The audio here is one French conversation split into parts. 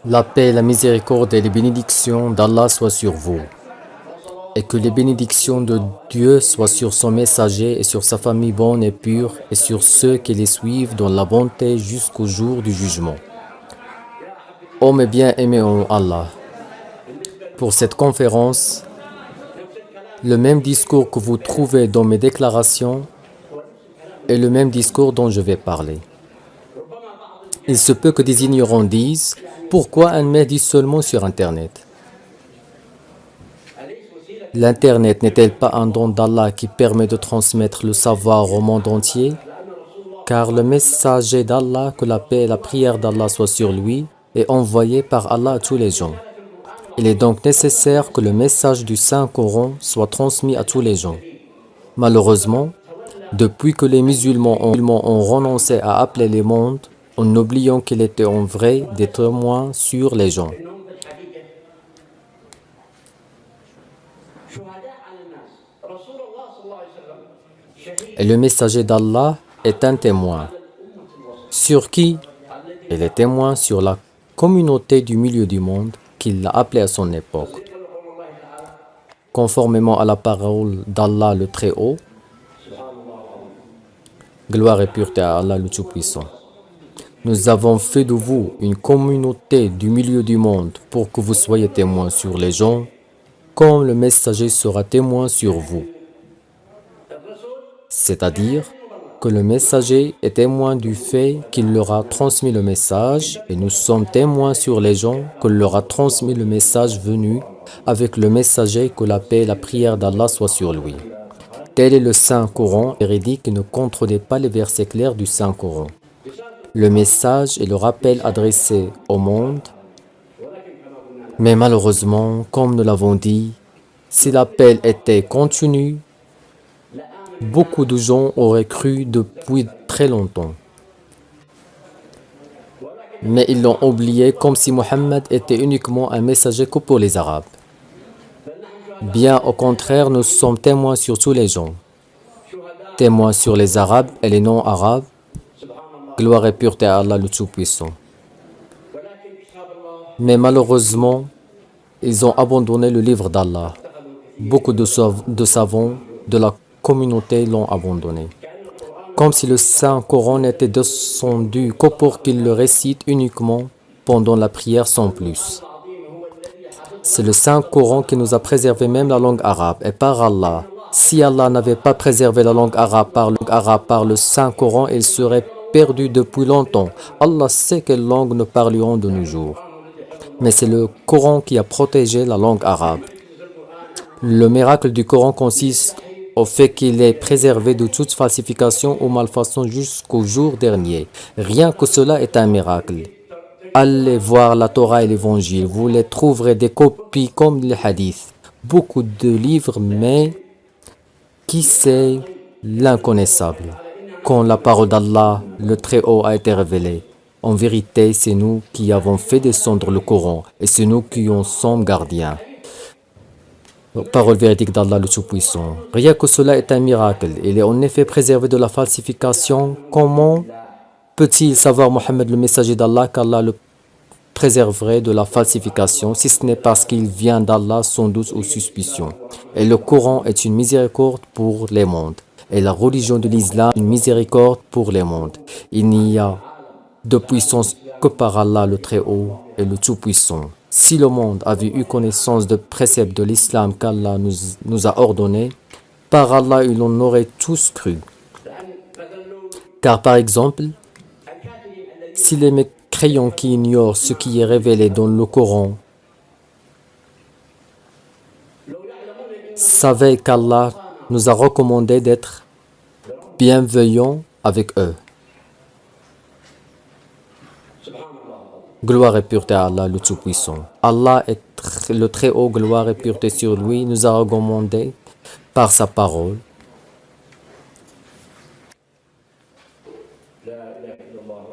La paix, la miséricorde et les bénédictions d'Allah soient sur vous. Et que les bénédictions de Dieu soient sur son messager et sur sa famille bonne et pure et sur ceux qui les suivent dans la bonté jusqu'au jour du jugement. Ô mes bien-aimés en Allah, pour cette conférence, le même discours que vous trouvez dans mes déclarations est le même discours dont je vais parler. Il se peut que des ignorants disent « Pourquoi un Mahdi seulement sur Internet ?» L'Internet n'est-elle pas un don d'Allah qui permet de transmettre le savoir au monde entier? Car le messager d'Allah, que la paix et la prière d'Allah soient sur lui, est envoyé par Allah à tous les gens. Il est donc nécessaire que le message du Saint-Coran soit transmis à tous les gens. Malheureusement, depuis que les musulmans ont renoncé à appeler les mondes, en oubliant qu'il était en vrai des témoins sur les gens. Et le messager d'Allah est un témoin. Sur qui? Il est témoin sur la communauté du milieu du monde qu'il a appelée à son époque. Conformément à la parole d'Allah le Très-Haut, gloire et pureté à Allah le Tout-Puissant. Nous avons fait de vous une communauté du milieu du monde pour que vous soyez témoins sur les gens, comme le messager sera témoin sur vous. C'est-à-dire que le messager est témoin du fait qu'il leur a transmis le message et nous sommes témoins sur les gens qu'il leur a transmis le message venu avec le messager, que la paix et la prière d'Allah soient sur lui. Tel est le Saint-Coran véridique qui ne contredit pas les versets clairs du Saint-Coran. Le message est le rappel adressé au monde, mais malheureusement, comme nous l'avons dit, si l'appel était continu, beaucoup de gens auraient cru depuis très longtemps. Mais ils l'ont oublié comme si Mohammed était uniquement un messager que pour les Arabes. Bien au contraire, nous sommes témoins sur tous les gens. Témoins sur les Arabes et les non-Arabes. Gloire et pureté à Allah le Tout-Puissant. Mais malheureusement, ils ont abandonné le livre d'Allah. Beaucoup de savants de la communauté l'ont abandonné. Comme si le Saint-Coran n'était descendu que pour qu'ils le récitent uniquement pendant la prière sans plus. C'est le Saint-Coran qui nous a préservé même la langue arabe. Et par Allah, si Allah n'avait pas préservé la langue arabe par le Saint-Coran, il serait perdu depuis longtemps. Allah sait quelle langue nous parlions de nos jours. Mais c'est le Coran qui a protégé la langue arabe. Le miracle du Coran consiste au fait qu'il est préservé de toute falsification ou malfaçon jusqu'au jour dernier. Rien que cela est un miracle. Allez voir la Torah et l'Évangile, vous les trouverez des copies comme les hadiths. Beaucoup de livres, mais qui sait l'inconnaissable? Quand la parole d'Allah, le Très-Haut, a été révélée, en vérité, c'est nous qui avons fait descendre le Coran et c'est nous qui en sommes gardiens. Parole véridique d'Allah le Tout-Puissant. Rien que cela est un miracle. Il est en effet préservé de la falsification. Comment peut-il savoir, Mohammed, le messager d'Allah, qu'Allah le préserverait de la falsification, si ce n'est parce qu'il vient d'Allah sans doute ou suspicion? Et le Coran est une miséricorde pour les mondes. Et la religion de l'Islam, une miséricorde pour les mondes. Il n'y a de puissance que par Allah le Très-Haut et le Tout-Puissant. Si le monde avait eu connaissance de préceptes de l'islam qu'Allah nous a ordonnés, par Allah ils en auraient tous cru. Car par exemple, si les mécréants qui ignorent ce qui est révélé dans le Coran savaient qu'Allah nous a recommandé d'être bienveillants avec eux. Gloire et pureté à Allah le Tout-Puissant. Allah est le Très-Haut, gloire et pureté sur lui, nous a recommandé par sa parole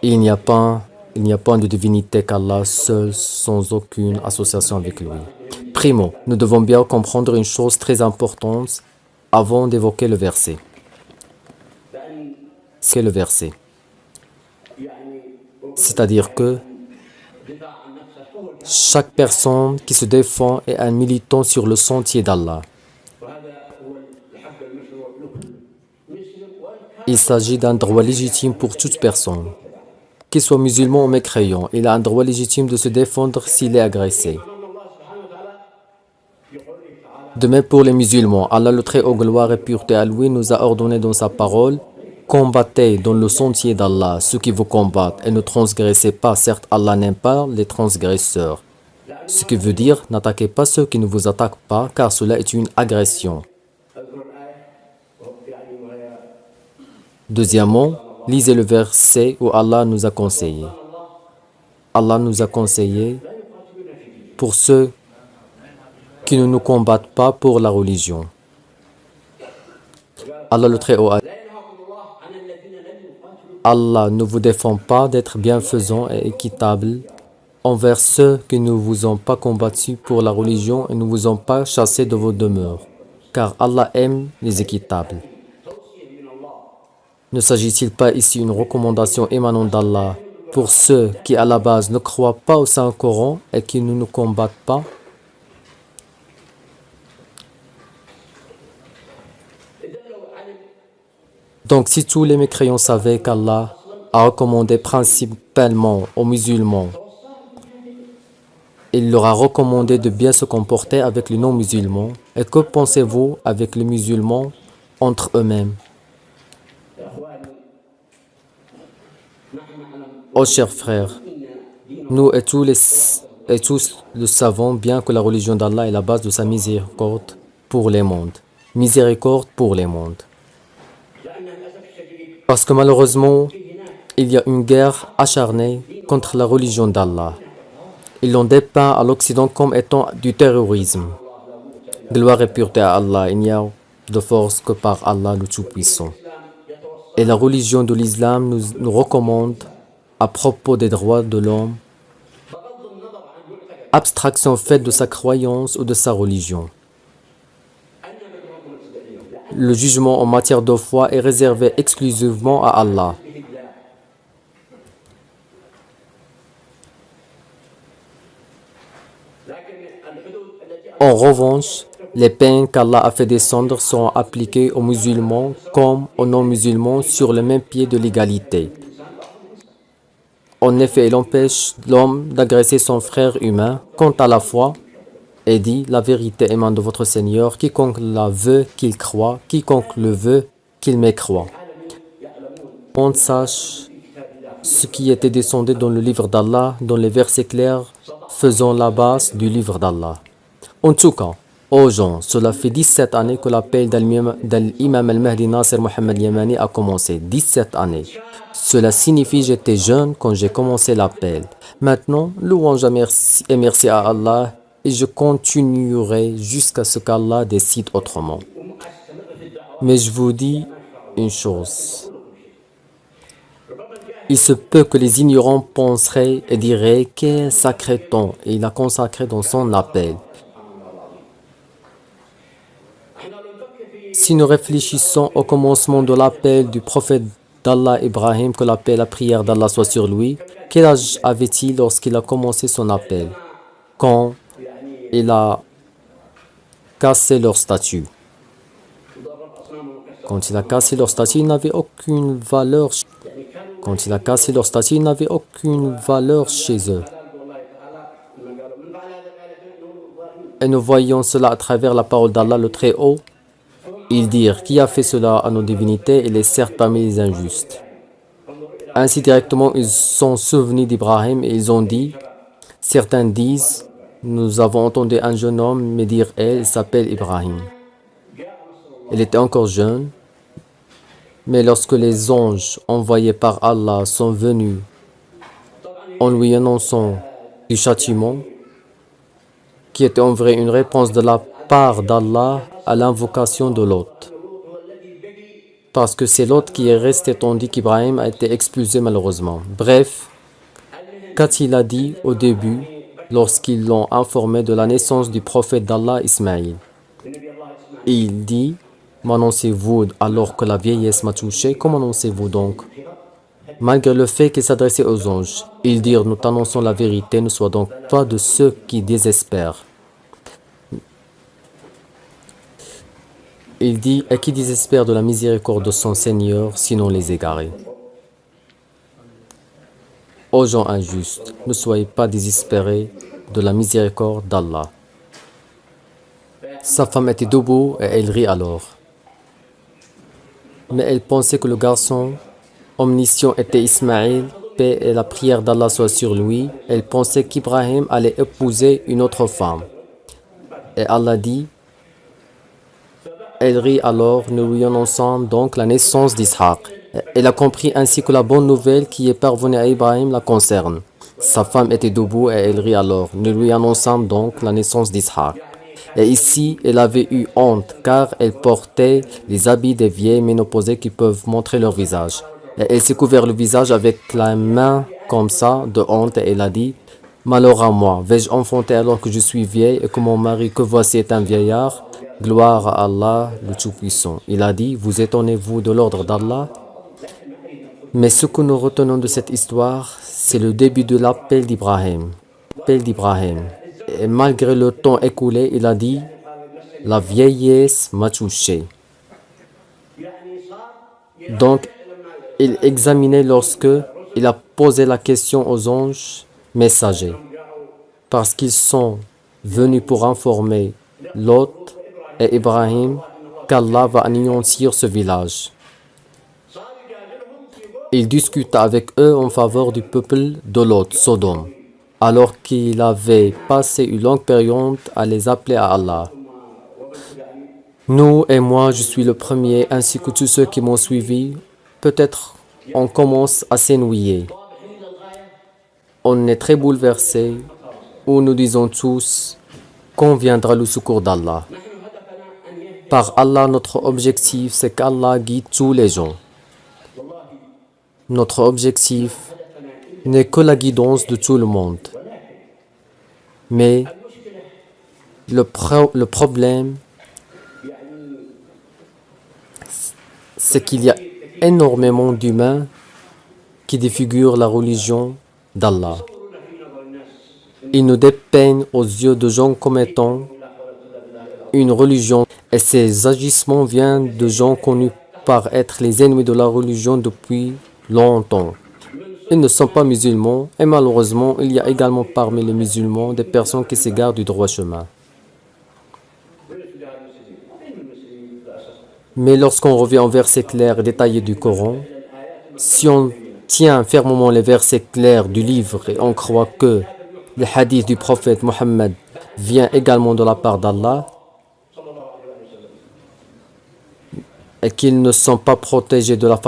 il n'y a pas de divinité qu'Allah seul, sans aucune association avec lui. Primo, nous devons bien comprendre une chose très importante avant d'évoquer le verset. C'est le verset. C'est-à-dire que chaque personne qui se défend est un militant sur le sentier d'Allah. Il s'agit d'un droit légitime pour toute personne. Qu'il soit musulman ou mécréant, il a un droit légitime de se défendre s'il est agressé. De même pour les musulmans, Allah le Très-Haut, gloire et pureté à lui, nous a ordonné dans sa parole: combattez dans le sentier d'Allah ceux qui vous combattent et ne transgressez pas. Certes, Allah n'aime pas les transgresseurs. Ce qui veut dire, n'attaquez pas ceux qui ne vous attaquent pas, car cela est une agression. Deuxièmement, lisez le verset où Allah nous a conseillé. Allah nous a conseillé pour ceux qui ne nous combattent pas pour la religion. Allah le Très-Haut a dit: Allah ne vous défend pas d'être bienfaisant et équitable envers ceux qui ne vous ont pas combattu pour la religion et ne vous ont pas chassé de vos demeures, car Allah aime les équitables. Ne s'agit-il pas ici d'une recommandation émanant d'Allah pour ceux qui à la base ne croient pas au Saint-Coran et qui ne nous combattent pas? Donc si tous les mécréants savaient qu'Allah a recommandé principalement aux musulmans, il leur a recommandé de bien se comporter avec les non-musulmans. Et que pensez-vous avec les musulmans entre eux-mêmes? Oh chers frères, nous et tous le savons bien que la religion d'Allah est la base de sa miséricorde pour les mondes. Miséricorde pour les mondes. Parce que malheureusement, il y a une guerre acharnée contre la religion d'Allah. Ils l'ont dépeint à l'Occident comme étant du terrorisme. Gloire et pureté à Allah, il n'y a de force que par Allah le Tout-Puissant. Et la religion de l'islam nous recommande à propos des droits de l'homme, abstraction faite de sa croyance ou de sa religion. Le jugement en matière de foi est réservé exclusivement à Allah. En revanche, les peines qu'Allah a fait descendre seront appliquées aux musulmans comme aux non-musulmans sur le même pied de l'égalité. En effet, il empêche l'homme d'agresser son frère humain. Quant à la foi, et dit: la vérité émane de votre Seigneur, quiconque la veut qu'il croit, quiconque le veut qu'il mécroit. On sache ce qui était descendu dans le livre d'Allah, dans les versets clairs faisant la base du livre d'Allah. En tout cas, aux gens, cela fait 17 années que l'appel d'Imam al-Mahdi Nasser Mohammed Yamani a commencé. 17 années. Cela signifie que j'étais jeune quand j'ai commencé l'appel. Maintenant, louange et merci à Allah, et je continuerai jusqu'à ce qu'Allah décide autrement. Mais je vous dis une chose. Il se peut que les ignorants penseraient et diraient: quel sacré temps il a consacré dans son appel. Si nous réfléchissons au commencement de l'appel du prophète d'Allah Ibrahim, que la paix et la prière d'Allah soient sur lui, quel âge avait-il lorsqu'il a commencé son appel? Quand il a cassé leur statue. Quand il a cassé leur statue, il n'avait aucune valeur. Quand il a cassé leur statue, il n'avait aucune valeur chez eux. Et nous voyons cela à travers la parole d'Allah le Très-Haut. Ils dirent: qui a fait cela à nos divinités? Il est certes parmi les injustes. Ainsi directement, ils sont souvenus d'Ibrahim et ils ont dit: certains disent: nous avons entendu un jeune homme me dire il s'appelle Ibrahim. Il était encore jeune, mais lorsque les anges envoyés par Allah sont venus en lui annonçant du châtiment, qui était en vrai une réponse de la part d'Allah à l'invocation de Lot. Parce que c'est Lot qui est resté tandis qu'Ibrahim a été expulsé malheureusement. Bref, qu'a-t-il a dit au début lorsqu'ils l'ont informé de la naissance du prophète d'Allah Ismaïl? Il dit: m'annoncez-vous alors que la vieillesse m'a touché? Comment annoncez-vous donc? malgré le fait qu'ils s'adressaient aux anges. Ils dirent, nous t'annonçons la vérité, ne sois donc pas de ceux qui désespèrent. Il dit, et qui désespère de la miséricorde de son Seigneur, sinon les égarés. Ô gens injustes, ne soyez pas désespérés de la miséricorde d'Allah. Sa femme était debout et elle rit alors. Mais elle pensait que le garçon omniscient était Ismaël, paix et la prière d'Allah soit sur lui. Elle pensait qu'Ibrahim allait épouser une autre femme. Et Allah dit, elle rit alors, nous lui annonçant donc la naissance d'Ishaq. Elle a compris ainsi que la bonne nouvelle qui est parvenue à Ibrahim la concerne. Sa femme était debout et elle rit alors, nous lui annonçant donc la naissance d'Ishaq. Et ici, elle avait eu honte, car elle portait les habits des vieilles ménopausées qui peuvent montrer leur visage. Et elle s'est couvert le visage avec la main comme ça, de honte, et elle a dit, « Malheur à moi, vais-je enfanter alors que je suis vieille et que mon mari que voici est un vieillard? Gloire à Allah, le Tout-Puissant. » Il a dit, « Vous étonnez-vous de l'ordre d'Allah ?» Mais ce que nous retenons de cette histoire, c'est le début de l'appel d'Ibrahim. Et malgré le temps écoulé, il a dit, la vieillesse m'a touché. Donc, il examinait lorsque il a posé la question aux anges messagers, parce qu'ils sont venus pour informer Lot et Ibrahim qu'Allah va anéantir ce village. Il discuta avec eux en faveur du peuple de Lot, Sodome, alors qu'il avait passé une longue période à les appeler à Allah. Nous et moi, je suis le premier, ainsi que tous ceux qui m'ont suivi. Peut-être on commence à s'ennuyer. On est très bouleversé, où nous disons tous quand viendra le secours d'Allah. Par Allah, notre objectif, c'est qu'Allah guide tous les gens. Notre objectif n'est que la guidance de tout le monde. Mais le problème, c'est qu'il y a énormément d'humains qui défigurent la religion d'Allah. Ils nous dépeignent aux yeux de gens comme étant une religion, et ces agissements viennent de gens connus par être les ennemis de la religion depuis longtemps. Ils ne sont pas musulmans, et malheureusement, il y a également parmi les musulmans des personnes qui s'égarent du droit chemin. Mais lorsqu'on revient aux versets clairs et détaillés du Coran, si on tient fermement les versets clairs du livre et on croit que le hadith du prophète Mohammed vient également de la part d'Allah et qu'ils ne sont pas protégés de la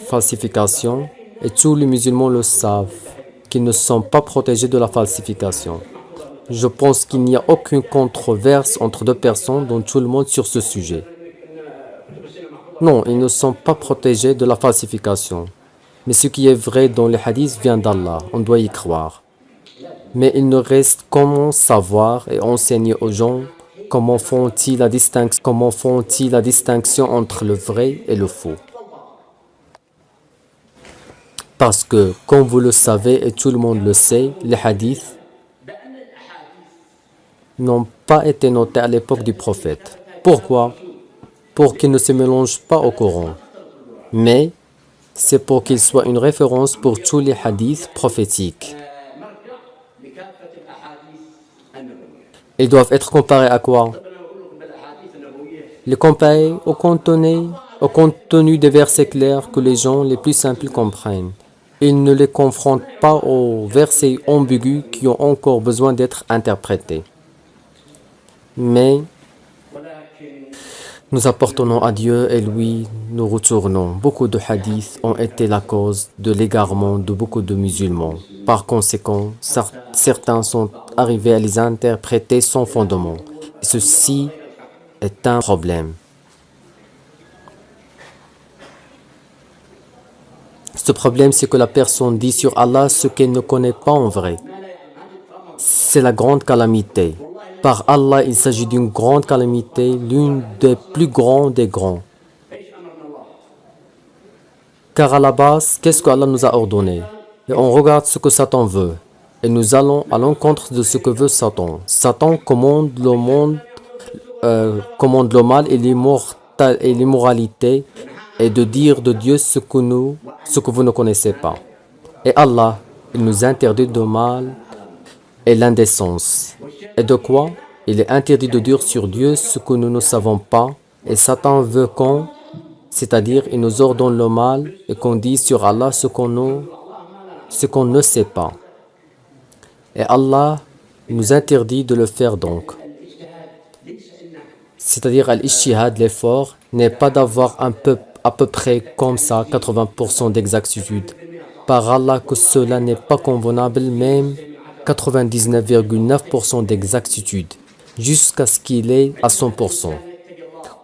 falsification, et tous les musulmans le savent, qu'ils ne sont pas protégés de la falsification. Je pense qu'il n'y a aucune controverse entre deux personnes dans tout le monde sur ce sujet. Non, ils ne sont pas protégés de la falsification. Mais ce qui est vrai dans les hadiths vient d'Allah, on doit y croire. Mais il nous reste comment savoir et enseigner aux gens comment font-ils la distinction entre le vrai et le faux. Parce que, comme vous le savez et tout le monde le sait, les hadiths n'ont pas été notés à l'époque du prophète. Pourquoi? Pour qu'ils ne se mélangent pas au Coran. Mais c'est pour qu'ils soient une référence pour tous les hadiths prophétiques. Ils doivent être comparés à quoi? Les comparer au contenu des versets clairs que les gens les plus simples comprennent. Ils ne les confrontent pas aux versets ambigus qui ont encore besoin d'être interprétés. Mais nous appartenons à Dieu et lui nous retournons. Beaucoup de hadiths ont été la cause de l'égarement de beaucoup de musulmans. Par conséquent, certains sont arrivés à les interpréter sans fondement. Et ceci est un problème. Ce problème, c'est que la personne dit sur Allah ce qu'elle ne connaît pas en vrai. C'est la grande calamité. Par Allah, il s'agit d'une grande calamité, l'une des plus grandes des grands. Car à la base, qu'est-ce qu'Allah nous a ordonné? Et on regarde ce que Satan veut. Et nous allons à l'encontre de ce que veut Satan. Satan commande le monde, commande le mal et l'immoralité, et de dire de Dieu ce que vous ne connaissez pas. Et Allah, il nous interdit le mal et l'indécence. Et de quoi? Il est interdit de dire sur Dieu ce que nous ne savons pas. Et Satan veut c'est-à-dire il nous ordonne le mal et qu'on dise sur Allah ce qu'on ne sait pas. Et Allah nous interdit de le faire donc. C'est-à-dire al-ijtihad, l'effort, n'est pas d'avoir à peu près comme ça 80% d'exactitude. Par Allah que cela n'est pas convenable, même 99,9% d'exactitude, jusqu'à ce qu'il est à 100%.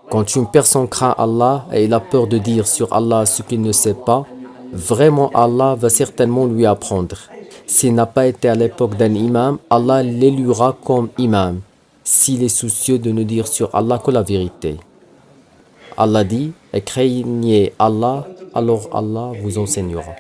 Quand une personne craint Allah et il a peur de dire sur Allah ce qu'il ne sait pas, vraiment Allah va certainement lui apprendre. S'il n'a pas été à l'époque d'un imam, Allah l'élira comme imam, s'il est soucieux de ne dire sur Allah que la vérité. Allah dit, et craignez Allah, alors Allah vous enseignera.